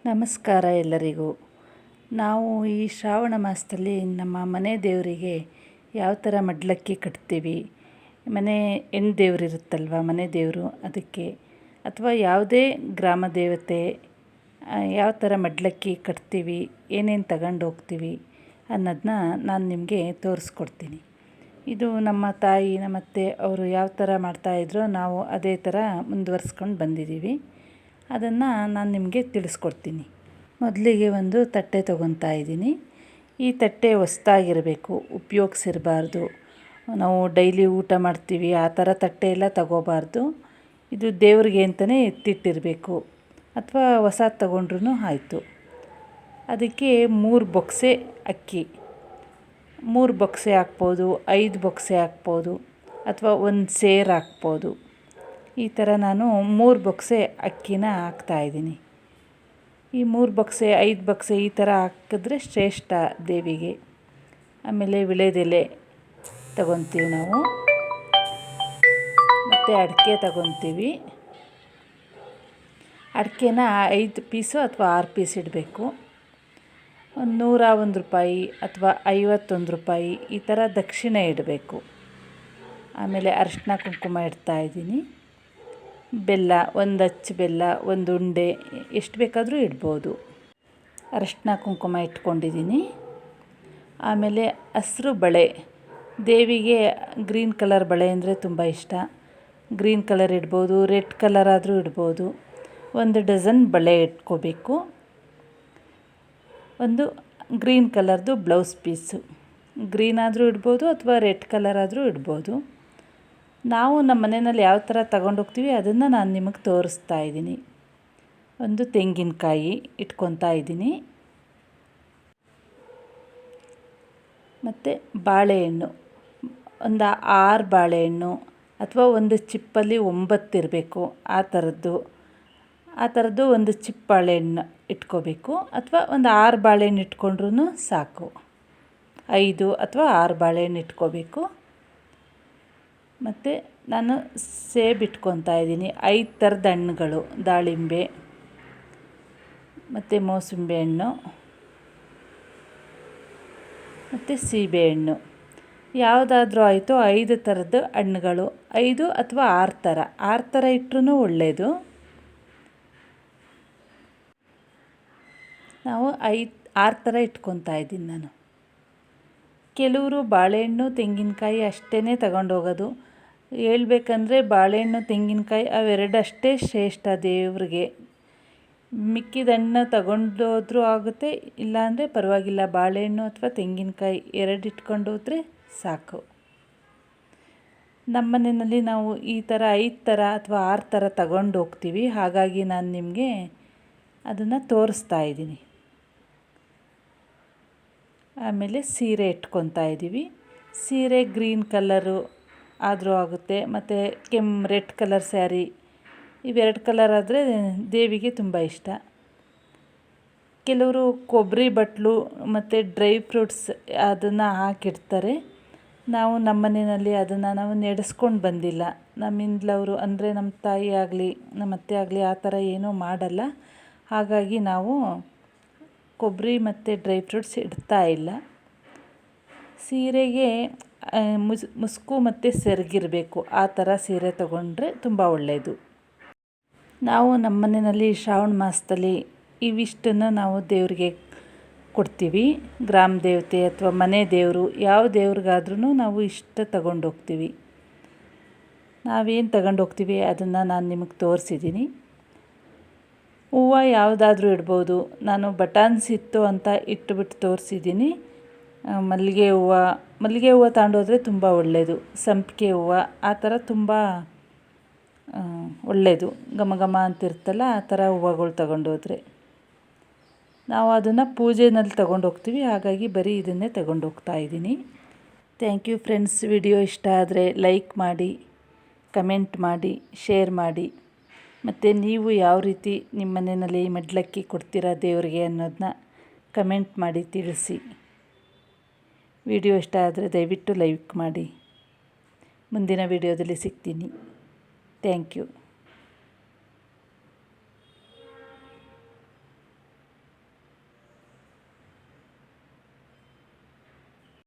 ನಮಸ್ಕಾರ ಎಲ್ಲರಿಗೂ. ನಾವು ಈ ಶ್ರಾವಣ ಮಾಸದಲ್ಲಿ ನಮ್ಮ ಮನೆ ದೇವರಿಗೆ ಯಾವ ಥರ ಮಡ್ಲಕ್ಕಿ ಕಟ್ತೀವಿ, ಮನೆ ಹೆಣ್ಣು ದೇವರಿರುತ್ತಲ್ವ ಮನೆ ದೇವರು, ಅದಕ್ಕೆ ಅಥವಾ ಯಾವುದೇ ಗ್ರಾಮ ದೇವತೆ ಯಾವ ಥರ ಮಡ್ಲಕ್ಕಿ ಕಟ್ತೀವಿ, ಏನೇನು ತಗೊಂಡು ಹೋಗ್ತೀವಿ ಅನ್ನೋದನ್ನ ನಾನು ನಿಮಗೆ ತೋರಿಸ್ಕೊಡ್ತೀನಿ. ಇದು ನಮ್ಮ ತಾಯಿ ನಮ್ಮತ್ತೆ ಅವರು ಯಾವ ಥರ ಮಾಡ್ತಾಯಿದ್ರೋ ನಾವು ಅದೇ ಥರ ಮುಂದುವರ್ಸ್ಕೊಂಡು ಬಂದಿದ್ದೀವಿ. ಅದನ್ನು ನಾನು ನಿಮಗೆ ತಿಳಿಸ್ಕೊಡ್ತೀನಿ. ಮೊದಲಿಗೆ ಒಂದು ತಟ್ಟೆ ತೊಗೊತಾ ಇದ್ದೀನಿ. ಈ ತಟ್ಟೆ ಹೊಸ್ದಾಗಿರಬೇಕು, ಉಪಯೋಗಿಸಿರಬಾರ್ದು. ನಾವು ಡೈಲಿ ಊಟ ಮಾಡ್ತೀವಿ ಆ ಥರ ತಟ್ಟೆ ಎಲ್ಲ ತಗೋಬಾರ್ದು. ಇದು ದೇವ್ರಿಗೆ ಅಂತಲೇ ಎತ್ತಿಟ್ಟಿರಬೇಕು, ಅಥವಾ ಹೊಸದು ತಗೊಂಡ್ರೂ ಆಯಿತು. ಅದಕ್ಕೆ 3 ಬೊಕ್ಸೆ ಅಕ್ಕಿ, 3 ಬೊಕ್ಸೆ ಹಾಕ್ಬೋದು, 5 ಬೊಕ್ಸೆ ಹಾಕ್ಬೋದು, ಅಥವಾ 1 ಸೇರು ಹಾಕ್ಬೋದು. ಈ ಥರ ನಾನು 3 ಬೊಕ್ಸೆ ಅಕ್ಕಿನ ಹಾಕ್ತಾಯಿದ್ದೀನಿ. ಈ 3 ಬೊಕ್ಸೆ 5 ಬೊಕ್ಸೆ ಈ ಥರ ಹಾಕಿದ್ರೆ ಶ್ರೇಷ್ಠ ದೇವಿಗೆ. ಆಮೇಲೆ ವಿಳೆದೆಲೆ ತಗೊತೀವಿ ನಾವು, ಮತ್ತು ಅಡಿಕೆ ತಗೊತೀವಿ. ಅಡಿಕೆನ 5 ಪೀಸು ಅಥವಾ 6 ಪೀಸ್ ಇಡಬೇಕು. ಒಂದು 101 ರೂಪಾಯಿ ಅಥವಾ 51 ರೂಪಾಯಿ ಈ ಥರ ದಕ್ಷಿಣೆ ಇಡಬೇಕು. ಆಮೇಲೆ ಅರಿಶಿನ ಕುಂಕುಮ ಇಡ್ತಾಯಿದ್ದೀನಿ. ಬೆಲ್ಲ, 1 ಅಚ್ಚು ಬೆಲ್ಲ, 1 ಉಂಡೆ, ಎಷ್ಟು ಬೇಕಾದರೂ ಇಡ್ಬೋದು. ಅರಿಶಿನ ಕುಂಕುಮ ಇಟ್ಕೊಂಡಿದ್ದೀನಿ. ಆಮೇಲೆ ಹಸಿರು ಬಳೆ, ದೇವಿಗೆ ಗ್ರೀನ್ ಕಲರ್ ಬಳೆ ಅಂದರೆ ತುಂಬ ಇಷ್ಟ. ಗ್ರೀನ್ ಕಲರ್ ಇಡ್ಬೋದು, ರೆಡ್ ಕಲರ್ ಆದರೂ ಇಡ್ಬೋದು. 1 ಡಜನ್ ಬಳೆ ಇಟ್ಕೋಬೇಕು. ಒಂದು ಗ್ರೀನ್ ಕಲರ್ದು ಬ್ಲೌಸ್ ಪೀಸು, ಗ್ರೀನ್ ಆದರೂ ಇಡ್ಬೋದು ಅಥವಾ ರೆಡ್ ಕಲರ್ ಆದರೂ ಇಡ್ಬೋದು. ನಾವು ನಮ್ಮ ಮನೆಯಲ್ಲಿ ಯಾವ ಥರ ತಗೊಂಡೋಗ್ತೀವಿ ಅದನ್ನು ನಾನು ನಿಮಗೆ ತೋರಿಸ್ತಾ ಇದ್ದೀನಿ. ಒಂದು ತೆಂಗಿನಕಾಯಿ ಇಟ್ಕೊತಾ ಇದ್ದೀನಿ. ಮತ್ತು ಬಾಳೆಹಣ್ಣು, ಒಂದು 6 ಬಾಳೆಹಣ್ಣು ಅಥವಾ ಒಂದು ಚಿಪ್ಪಲ್ಲಿ 9 ಇರಬೇಕು, ಆ ಥರದ್ದು 1 ಚಿಪ್ ಬಾಳೆಹಣ್ಣು ಇಟ್ಕೋಬೇಕು. ಅಥವಾ ಒಂದು 6 ಬಾಳೆಹಣ್ಣು ಇಟ್ಕೊಂಡ್ರೂ ಸಾಕು. 5 ಅಥವಾ 6 ಬಾಳೆಹಣ್ಣು ಇಟ್ಕೋಬೇಕು. ಮತ್ತು ನಾನು ಸೇಬು ಇಟ್ಕೊತಾ ಇದ್ದೀನಿ. 5 ಥರದ ಹಣ್ಣುಗಳು, ದಾಳಿಂಬೆ ಮತ್ತು ಮೋಸಂಬಿ ಹಣ್ಣು ಮತ್ತು ಸೀಬೆಹಣ್ಣು, ಯಾವುದಾದ್ರೂ ಆಯಿತು. 5 ಥರದ ಹಣ್ಣುಗಳು, 5 ಅಥವಾ 6 ಥರ ಇಟ್ಟರೂ ಒಳ್ಳೆಯದು. ನಾವು 6 ಥರ ಇಟ್ಕೊತಾ ಇದ್ದೀನಿ ನಾನು. ಕೆಲವರು ಬಾಳೆಹಣ್ಣು ತೆಂಗಿನಕಾಯಿ ಅಷ್ಟೇ ತಗೊಂಡೋಗೋದು. ಹೇಳ್ಬೇಕಂದ್ರೆ ಬಾಳೆಹಣ್ಣು ತೆಂಗಿನಕಾಯಿ ಅವೆರಡು ಅಷ್ಟೇ ಶ್ರೇಷ್ಠ ದೇವ್ರಿಗೆ. ಮಿಕ್ಕಿದ ಹಣ್ಣು ತಗೊಂಡೋದ್ರೂ ಆಗುತ್ತೆ, ಇಲ್ಲಾಂದರೆ ಪರವಾಗಿಲ್ಲ. ಬಾಳೆಹಣ್ಣು ಅಥವಾ ತೆಂಗಿನಕಾಯಿ 2 ಇಟ್ಕೊಂಡು ಹೋದರೆ ಸಾಕು. ನಮ್ಮ ಮನೆಯಲ್ಲಿ ನಾವು ಈ ಥರ 5 ಥರ ಅಥವಾ 6 ಥರ ತಗೊಂಡು ಹೋಗ್ತೀವಿ. ಹಾಗಾಗಿ ನಾನು ನಿಮಗೆ ಅದನ್ನು ತೋರಿಸ್ತಾ ಇದ್ದೀನಿ. ಆಮೇಲೆ ಸೀರೆ ಇಟ್ಕೊತಾ ಇದ್ದೀವಿ. ಸೀರೆ ಗ್ರೀನ್ ಕಲರು ಆದರೂ ಆಗುತ್ತೆ, ಮತ್ತು ರೆಡ್ ಕಲರ್ ಸ್ಯಾರಿ, ಇವೆರಡು ಕಲರ್ ಆದರೆ ದೇವಿಗೆ ತುಂಬ ಇಷ್ಟ. ಕೆಲವರು ಕೊಬ್ಬರಿ ಬಟ್ಲು ಮತ್ತು ಡ್ರೈ ಫ್ರೂಟ್ಸ್ ಅದನ್ನು ಹಾಕಿಡ್ತಾರೆ. ನಾವು ನಮ್ಮ ಮನೆಯಲ್ಲಿ ಅದನ್ನು ನಾವು ನಡೆಸ್ಕೊಂಡು ಬಂದಿಲ್ಲ. ನಮ್ಮಿಂದಲವರು ಅಂದರೆ ನಮ್ಮ ತಾಯಿ ಆಗಲಿ ನಮ್ಮ ಅತ್ತೆ ಆಗಲಿ ಆ ಥರ ಏನೂ ಮಾಡಲ್ಲ. ಹಾಗಾಗಿ ನಾವು ಕೊಬ್ಬರಿ ಮತ್ತು ಡ್ರೈ ಫ್ರೂಟ್ಸ್ ಇಡ್ತಾ ಇಲ್ಲ. ಸೀರೆಗೆ ಮುಸುಕು ಮತ್ತು ಸೆರಗಿರಬೇಕು, ಆ ಥರ ಸೀರೆ ತಗೊಂಡ್ರೆ ತುಂಬ ಒಳ್ಳೆಯದು. ನಾವು ನಮ್ಮ ಮನೆಯಲ್ಲಿ ಶ್ರಾವಣ ಮಾಸದಲ್ಲಿ ಇವಿಷ್ಟನ್ನು ನಾವು ದೇವರಿಗೆ ಕೊಡ್ತೀವಿ. ಗ್ರಾಮ ದೇವತೆ ಅಥವಾ ಮನೆ ದೇವರು, ಯಾವ ದೇವ್ರಿಗಾದ್ರೂ ನಾವು ಇಷ್ಟು ತಗೊಂಡೋಗ್ತೀವಿ. ನಾವೇನು ತಗೊಂಡೋಗ್ತೀವಿ ಅದನ್ನು ನಾನು ನಿಮಗೆ ತೋರಿಸಿದ್ದೀನಿ. ಹೂವು ಯಾವುದಾದ್ರೂ ಇಡ್ಬೋದು. ನಾನು ಬಟಾನ್ಸ್ ಇತ್ತು ಅಂತ ಇಟ್ಟುಬಿಟ್ಟು ತೋರಿಸಿದ್ದೀನಿ. ಮಲ್ಲಿಗೆ ಹೂವು ತಗೊಂಡೋದ್ರೆ ತುಂಬ ಒಳ್ಳೆಯದು. ಸಂಪಿಗೆ ಹೂವು ಆ ಥರ ತುಂಬ ಒಳ್ಳೆಯದು, ಘಮ ಘಮ ಅಂತಿರ್ತಲ್ಲ ಆ ಥರ ಹೂವುಗಳು ತಗೊಂಡೋದ್ರೆ. ನಾವು ಅದನ್ನು ಪೂಜೆನಲ್ಲಿ ತಗೊಂಡೋಗ್ತೀವಿ, ಹಾಗಾಗಿ ಬರೀ ಇದನ್ನೇ ತಗೊಂಡೋಗ್ತಾ ಇದ್ದೀನಿ. Thank you friends. ವಿಡಿಯೋ ಇಷ್ಟ ಆದರೆ ಲೈಕ್ ಮಾಡಿ, ಕಮೆಂಟ್ ಮಾಡಿ, ಶೇರ್ ಮಾಡಿ. ಮತ್ತು ನೀವು ಯಾವ ರೀತಿ ನಿಮ್ಮ ಮನೆಯಲ್ಲಿ ಮಡ್ಲಕ್ಕಿ ಕೊಡ್ತೀರಾ ದೇವರಿಗೆ ಅನ್ನೋದನ್ನ ಕಮೆಂಟ್ ಮಾಡಿ ತಿಳಿಸಿ. ವಿಡಿಯೋ ಇಷ್ಟ ಆದರೆ ದಯವಿಟ್ಟು ಲೈಕ್ ಮಾಡಿ. ಮುಂದಿನ ವಿಡಿಯೋದಲ್ಲಿ ಸಿಗ್ತೀನಿ. Thank you.